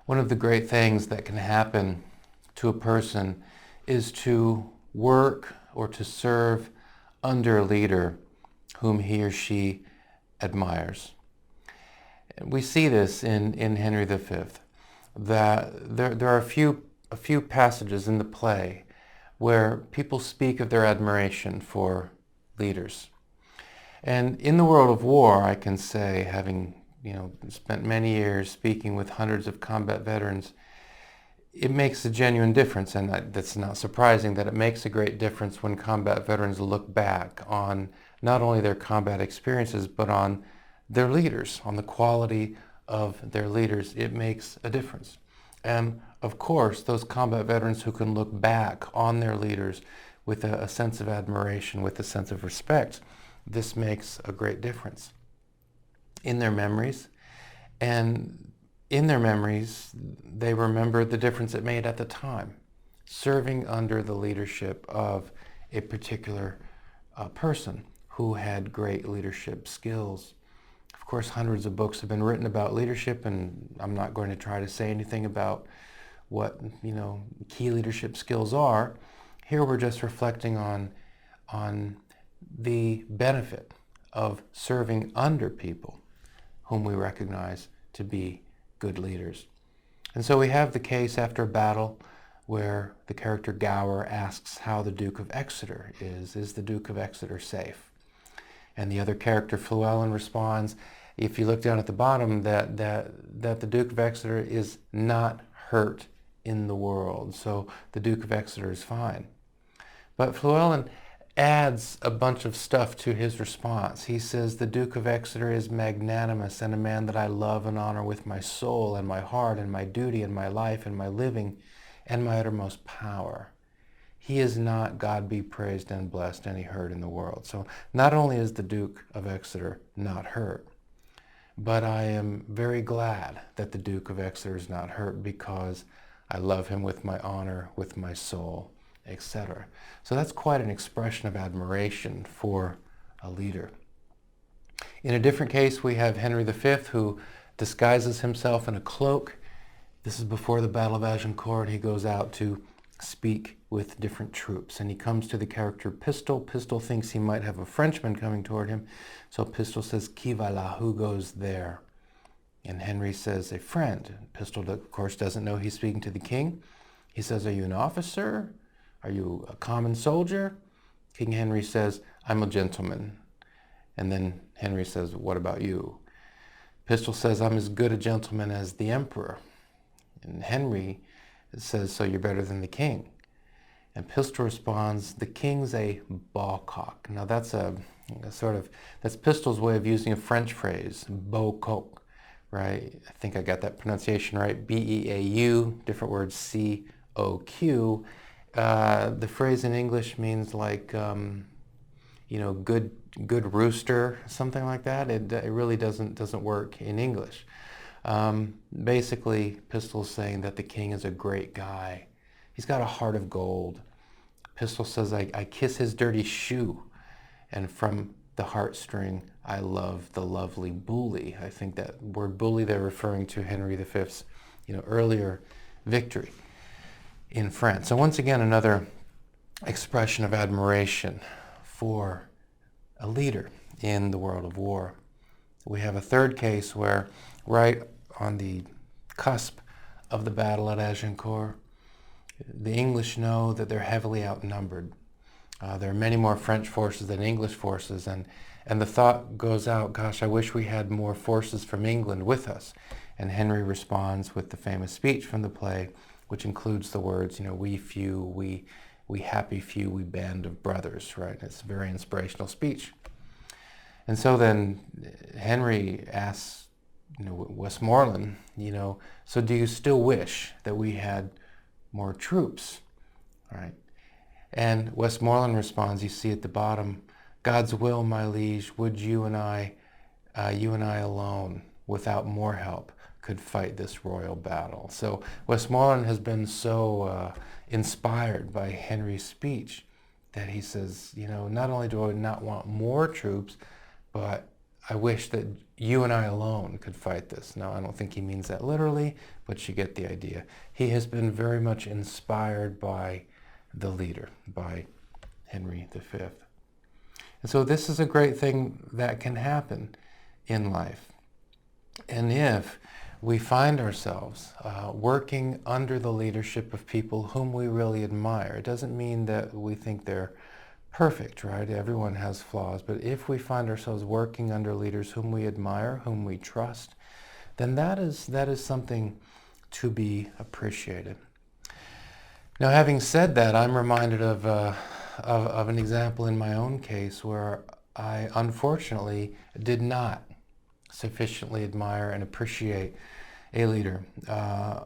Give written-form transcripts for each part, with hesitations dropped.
One of the great things that can happen to a person is to work or to serve under a leader whom he or she admires. We see this in Henry V, that there are a few passages in the play where people speak of their admiration for leaders. And in the world of war, I can say, having spent many years speaking with hundreds of combat veterans, it makes a genuine difference, and that's not surprising that it makes a great difference when combat veterans look back on not only their combat experiences, but on their leaders, on the quality of their leaders. It makes a difference. And of course, those combat veterans who can look back on their leaders with a sense of admiration, with a sense of respect, this makes a great difference in their memories. And in their memories, they remember the difference it made at the time, serving under the leadership of a particular person who had great leadership skills. Of course, hundreds of books have been written about leadership, and I'm not going to try to say anything about what key leadership skills are. Here we're just reflecting on the benefit of serving under people whom we recognize to be good leaders. And so we have the case after a battle where the character Gower asks how the Duke of Exeter is. Is the Duke of Exeter safe? And the other character, Llewellyn, responds, if you look down at the bottom, that the Duke of Exeter is not hurt in the world. So the Duke of Exeter is fine. But Llewellyn adds a bunch of stuff to his response. He says, the Duke of Exeter is magnanimous and a man that I love and honor with my soul and my heart and my duty and my life and my living and my uttermost power. He is not, God be praised and blessed, any hurt in the world. So not only is the Duke of Exeter not hurt, but I am very glad that the Duke of Exeter is not hurt because I love him with my honor, with my soul, etc. So that's quite an expression of admiration for a leader. In a different case, we have Henry V, who disguises himself in a cloak. This is before the Battle of Agincourt, and he goes out to speak with different troops. And he comes to the character Pistol. Pistol thinks he might have a Frenchman coming toward him. So Pistol says, Qui va là? Who goes there? And Henry says, a friend. Pistol, of course, doesn't know he's speaking to the king. He says, are you an officer? Are you a common soldier? King Henry says, I'm a gentleman. And then Henry says, what about you? Pistol says, I'm as good a gentleman as the emperor. And Henry says, so you're better than the king. And Pistol responds, the king's a bawcock. Now that's that's Pistol's way of using a French phrase, bawcock, right? I think I got that pronunciation right. B-E-A-U, different words, C-O-Q. The phrase in English means like, good rooster, something like that. It really doesn't work in English. Basically, Pistol's saying that the king is a great guy. He's got a heart of gold. Pistol says, I kiss his dirty shoe, and from the heartstring, I love the lovely bully. I think that word bully, they're referring to Henry V's, earlier victory in France. So once again, another expression of admiration for a leader in the world of war. We have a third case where right on the cusp of the battle at Agincourt, the English know that they're heavily outnumbered. There are many more French forces than English forces, and the thought goes out, gosh, I wish we had more forces from England with us. And Henry responds with the famous speech from the play, which includes the words, we few, we happy few, we band of brothers, right? It's a very inspirational speech. And so then Henry asks, Westmoreland, so do you still wish that we had more troops, right? And Westmoreland responds, you see at the bottom, God's will, my liege, would you and I alone, without more help, could fight this royal battle. So Westmoreland has been so inspired by Henry's speech that he says, not only do I not want more troops, but I wish that you and I alone could fight this. Now, I don't think he means that literally, but you get the idea. He has been very much inspired by the leader, by Henry V. And so this is a great thing that can happen in life. And if we find ourselves working under the leadership of people whom we really admire, it doesn't mean that we think they're perfect, right? Everyone has flaws. But if we find ourselves working under leaders whom we admire, whom we trust, then that is something to be appreciated. Now, having said that, I'm reminded of an example in my own case where I unfortunately did not sufficiently admire and appreciate a leader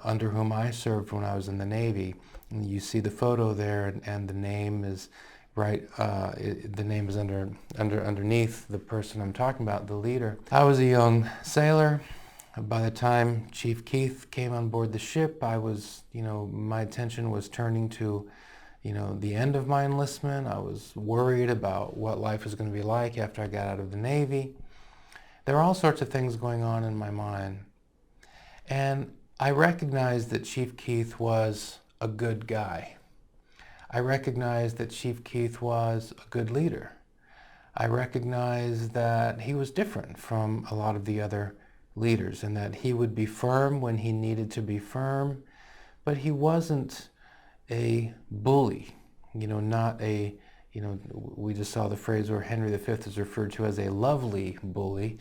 under whom I served when I was in the Navy. And you see the photo there, and the name is right. The name is underneath the person I'm talking about, the leader. I was a young sailor. By the time Chief Keith came on board the ship, I was, my attention was turning to, the end of my enlistment. I was worried about what life was going to be like after I got out of the Navy. There were all sorts of things going on in my mind. And I recognized that Chief Keith was a good guy. I recognized that Chief Keith was a good leader. I recognized that he was different from a lot of the other leaders and that he would be firm when he needed to be firm, but he wasn't a bully, not a, we just saw the phrase where Henry V is referred to as a lovely bully.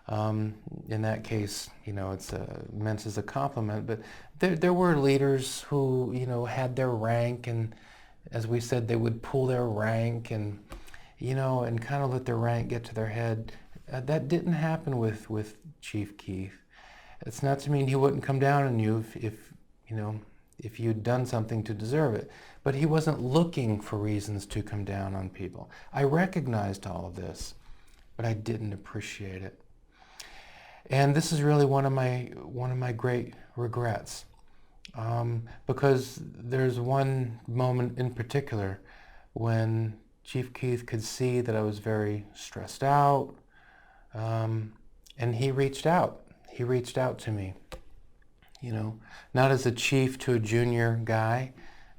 In that case, it's meant as a compliment, but there were leaders who, had their rank, and as we said, they would pull their rank and, and kind of let their rank get to their head. That didn't happen with Chief Keith. It's not to mean he wouldn't come down on you if you'd done something to deserve it, but he wasn't looking for reasons to come down on people. I recognized all of this, but I didn't appreciate it. And this is really one of my great regrets, because there's one moment in particular when Chief Keith could see that I was very stressed out, and he reached out. He reached out to me, not as a chief to a junior guy,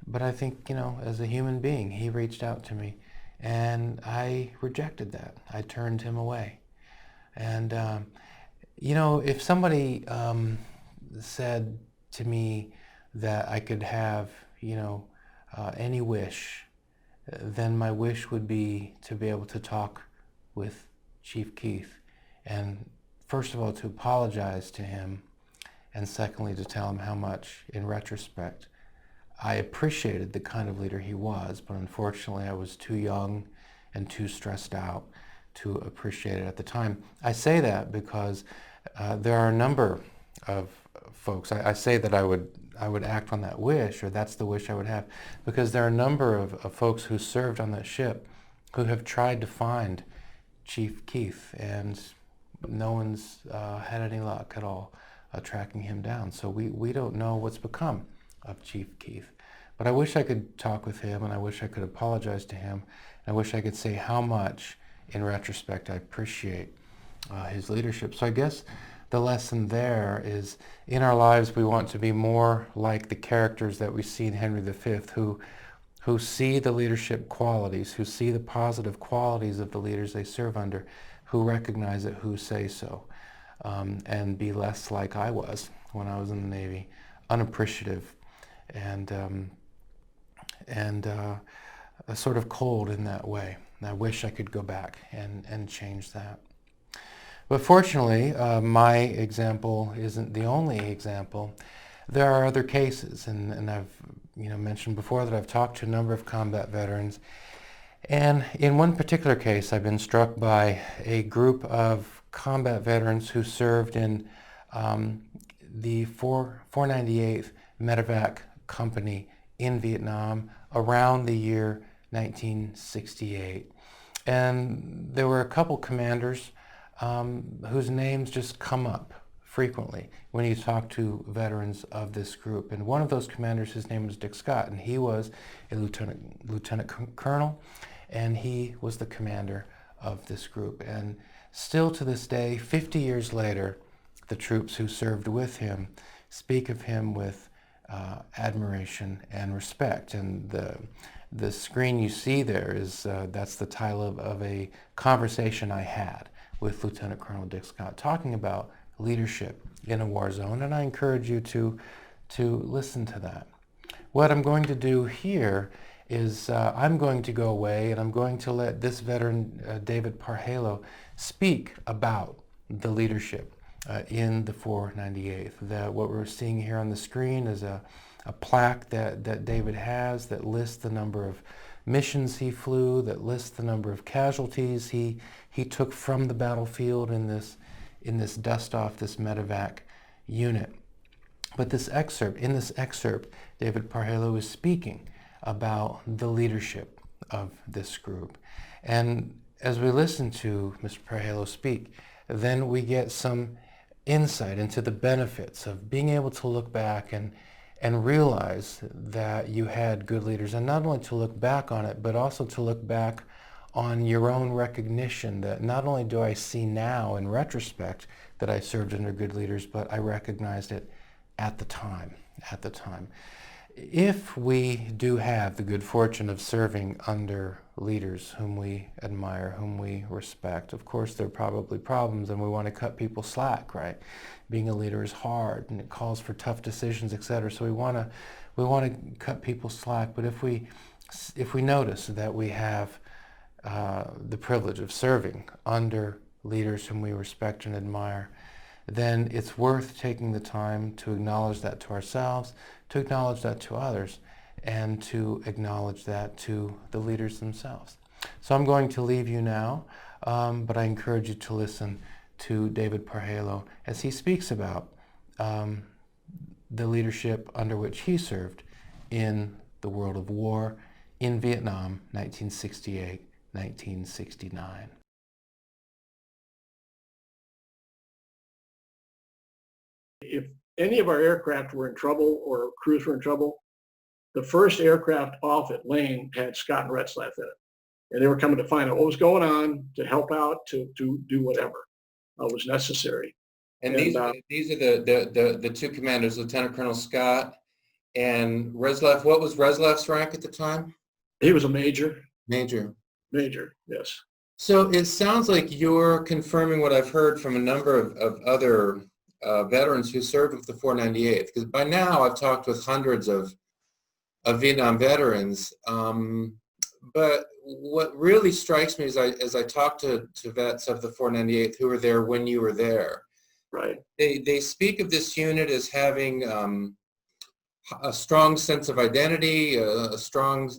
but I think, as a human being, he reached out to me, and I rejected that. I turned him away. And if somebody said to me that I could have, any wish, then my wish would be to be able to talk with Chief Keith, and first of all, to apologize to him, and secondly, to tell him how much, in retrospect, I appreciated the kind of leader he was, but unfortunately I was too young and too stressed out to appreciate it at the time. I say that because there are a number of folks. I say that I would act on that wish, or that's the wish I would have, because there are a number of folks who served on that ship who have tried to find Chief Keith, and no one's had any luck at all tracking him down. So we don't know what's become of Chief Keith. But I wish I could talk with him, and I wish I could apologize to him, and I wish I could say how much, in retrospect, I appreciate his leadership. So I guess the lesson there is, in our lives we want to be more like the characters that we see in Henry V, who see the leadership qualities, who see the positive qualities of the leaders they serve under, who recognize it, who say so, and be less like I was when I was in the Navy, unappreciative and sort of cold in that way. And I wish I could go back and change that. But fortunately, my example isn't the only example. There are other cases, and I've mentioned before that I've talked to a number of combat veterans. And in one particular case, I've been struck by a group of combat veterans who served in the 498th Medevac Company in Vietnam around the year 1968. And there were a couple commanders whose names just come up frequently when you talk to veterans of this group. And one of those commanders, his name was Dick Scott, and he was a lieutenant colonel, and he was the commander of this group. And Still to this day, 50 years later, the troops who served with him speak of him with admiration and respect. And the screen you see there is that's the title of a conversation I had with Lieutenant Colonel Dick Scott talking about leadership in a war zone, and I encourage you to listen to that. What I'm going to do here is I'm going to go away and I'm going to let this veteran, David Parhalo, speak about the leadership in the 498th. What we're seeing here on the screen is a plaque that David has that lists the number of missions he flew, that lists the number of casualties he took from the battlefield in this dust-off, this medevac unit. But in this excerpt, David Parhalo is speaking about the leadership of this group. And as we listen to Mr. Parhalo speak, then we get some insight into the benefits of being able to look back and realize that you had good leaders, and not only to look back on it, but also to look back on your own recognition that not only do I see now in retrospect that I served under good leaders, but I recognized it at the time. If we do have the good fortune of serving under leaders whom we admire, whom we respect, of course there are probably problems and we want to cut people slack, right? Being a leader is hard and it calls for tough decisions, etc. So we want to cut people slack. But if we notice that we have the privilege of serving under leaders whom we respect and admire, then it's worth taking the time to acknowledge that to ourselves, to acknowledge that to others, and to acknowledge that to the leaders themselves. So I'm going to leave you now, but I encourage you to listen to David Parhalo as he speaks about the leadership under which he served in the world of war in Vietnam, 1968, 1969. If any of our aircraft were in trouble or crews were in trouble, the first aircraft off at Lane had Scott and Retzlaff in it. And they were coming to find out what was going on, to help out, to do whatever was necessary. And these are the two commanders, Lieutenant Colonel Scott and Retzlaff. What was Retzlaff's rank at the time? He was a major. Major, yes. So it sounds like you're confirming what I've heard from a number of other veterans who served with the 498th, because by now I've talked with hundreds of Vietnam veterans. But what really strikes me is as I talk to vets of the 498th who were there when you were there, right? They speak of this unit as having a strong sense of identity, a strong,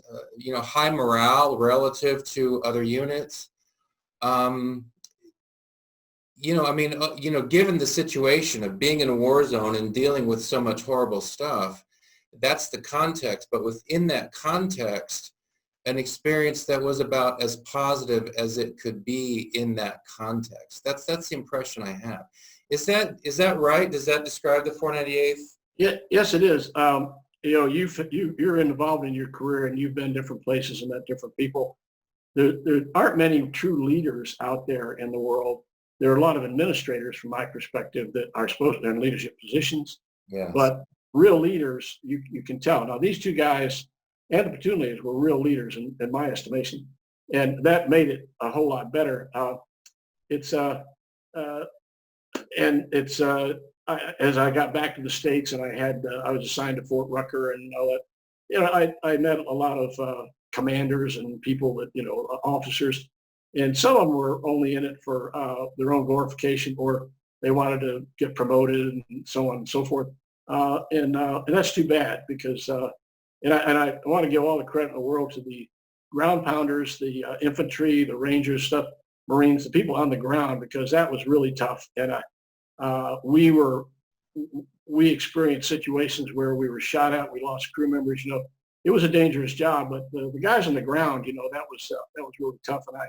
high morale relative to other units. Given the situation of being in a war zone and dealing with so much horrible stuff, that's the context. But within that context, an experience that was about as positive as it could be in that context. That's the impression I have. Is that right? Does that describe the 498th? Yeah, yes, it is. You're involved in your career and you've been different places and met different people. There aren't many true leaders out there in the world. There are a lot of administrators, from my perspective, that are supposed to be in leadership positions. Yes. But real leaders, you can tell. Now, these two guys and the platoon leaders were real leaders in my estimation, and that made it a whole lot better. As I got back to the States and I was assigned to Fort Rucker and all that, I met a lot of commanders and people that, officers, and some of them were only in it for their own glorification, or they wanted to get promoted and so on and so forth. And that's too bad, because and I want to give all the credit in the world to the ground pounders, the infantry, the Rangers, stuff, Marines, the people on the ground, because that was really tough. And we experienced situations where we were shot at, we lost crew members. It was a dangerous job, but the guys on the ground, that was really tough, and I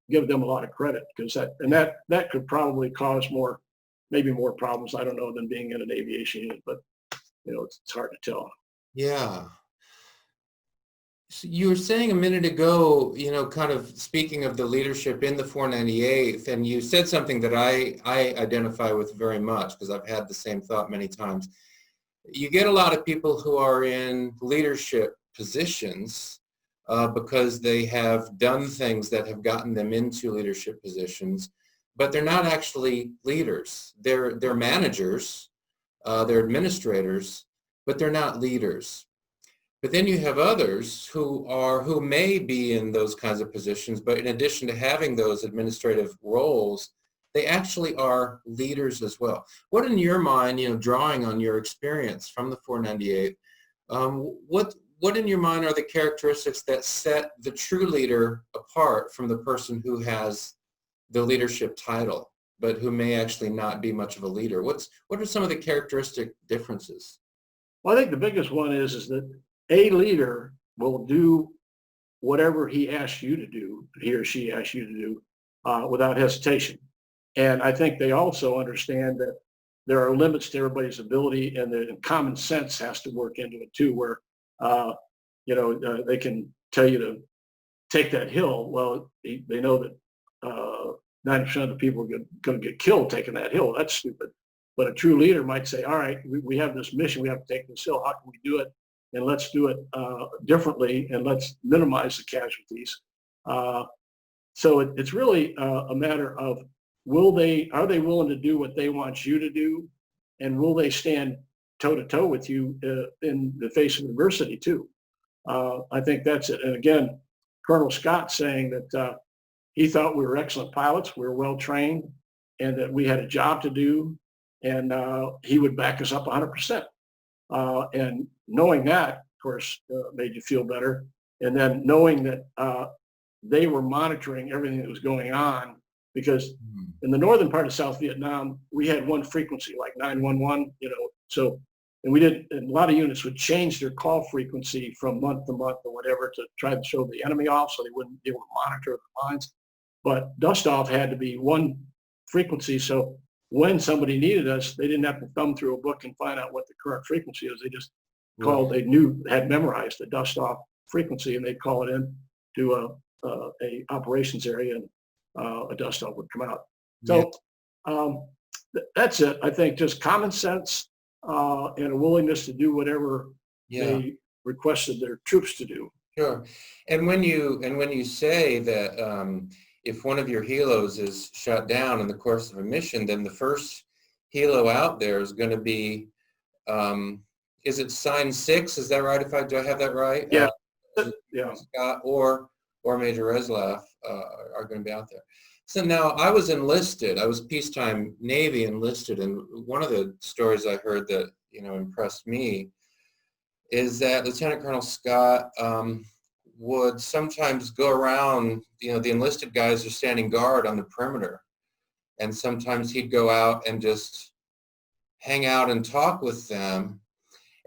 give them a lot of credit, because that could probably cause maybe more problems, I don't know, than being in an aviation unit, but it's hard to tell. Yeah. So you were saying a minute ago, kind of speaking of the leadership in the 498th, and you said something that I identify with very much because I've had the same thought many times. You get a lot of people who are in leadership positions because they have done things that have gotten them into leadership positions, but they're not actually leaders. They're managers, they're administrators, but they're not leaders. But then you have others who may be in those kinds of positions, but in addition to having those administrative roles, they actually are leaders as well. What in your mind, drawing on your experience from the 498, what in your mind are the characteristics that set the true leader apart from the person who has the leadership title, but who may actually not be much of a leader? What are some of the characteristic differences? Well, I think the biggest one is that a leader will do whatever he asks you to do, he or she asks you to do, without hesitation. And I think they also understand that there are limits to everybody's ability, and that common sense has to work into it too, where they can tell you to take that hill. Well, they know that 90% of the people are going to get killed taking that hill. That's stupid. But a true leader might say, all right, we have this mission. We have to take this hill. How can we do it? And let's do it differently, and let's minimize the casualties. So it's really a matter of are they willing to do what they want you to do, and will they stand toe to toe with you in the face of adversity too? I think that's it. And again, Colonel Scott saying that he thought we were excellent pilots, we were well trained, and that we had a job to do, and he would back us up 100%. And knowing that, of course, made you feel better. And then knowing that they were monitoring everything that was going on, because in the northern part of South Vietnam, we had one frequency, like 911, so, and and a lot of units would change their call frequency from month to month or whatever to try to show the enemy off so they wouldn't be able to monitor the lines. But dust off had to be one frequency. So when somebody needed us, they didn't have to thumb through a book and find out what the current frequency is. They just called, they had memorized the dust off frequency, and they'd call it in to a operations area, and a dust off would come out. So that's it. I think just common sense and a willingness to do whatever they requested their troops to do. Sure. And when you say that if one of your helos is shut down in the course of a mission, then the first helo out there is going to be, is it sign 6? Is that right? Do I have that right? Yeah. Scott or Major Reslaf are going to be out there. So now I was enlisted. I was peacetime Navy enlisted, and one of the stories I heard that impressed me is that Lieutenant Colonel Scott would sometimes go around. The enlisted guys are standing guard on the perimeter, and sometimes he'd go out and just hang out and talk with them.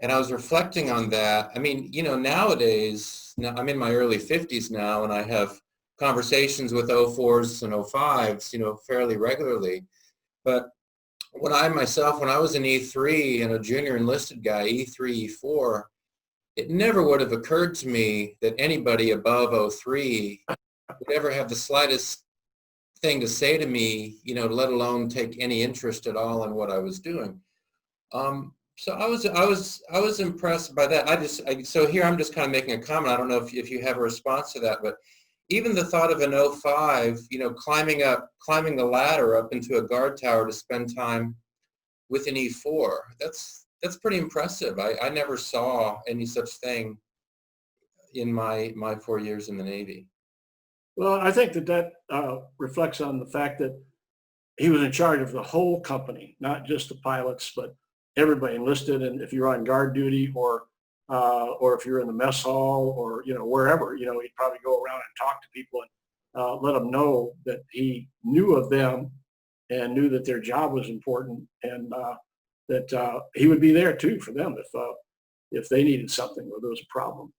And I was reflecting on that. I mean, nowadays, I'm in my early 50s now, and I have conversations with 04s and 05s, fairly regularly. But when I was an E3 and a junior enlisted guy, E3, E4, it never would have occurred to me that anybody above 03 would ever have the slightest thing to say to me, let alone take any interest at all in what I was doing. So I was impressed by that. So here I'm just kind of making a comment. I don't know if you have a response to that, but even the thought of an 05, climbing the ladder up into a guard tower to spend time with an E4, that's pretty impressive. I never saw any such thing in my 4 years in the Navy. Well, I think that reflects on the fact that he was in charge of the whole company, not just the pilots, but everybody enlisted. And if you're on guard duty, or if you're in the mess hall, or wherever, he'd probably go around and talk to people and let them know that he knew of them and knew that their job was important, and that he would be there too for them if they needed something or there was a problem.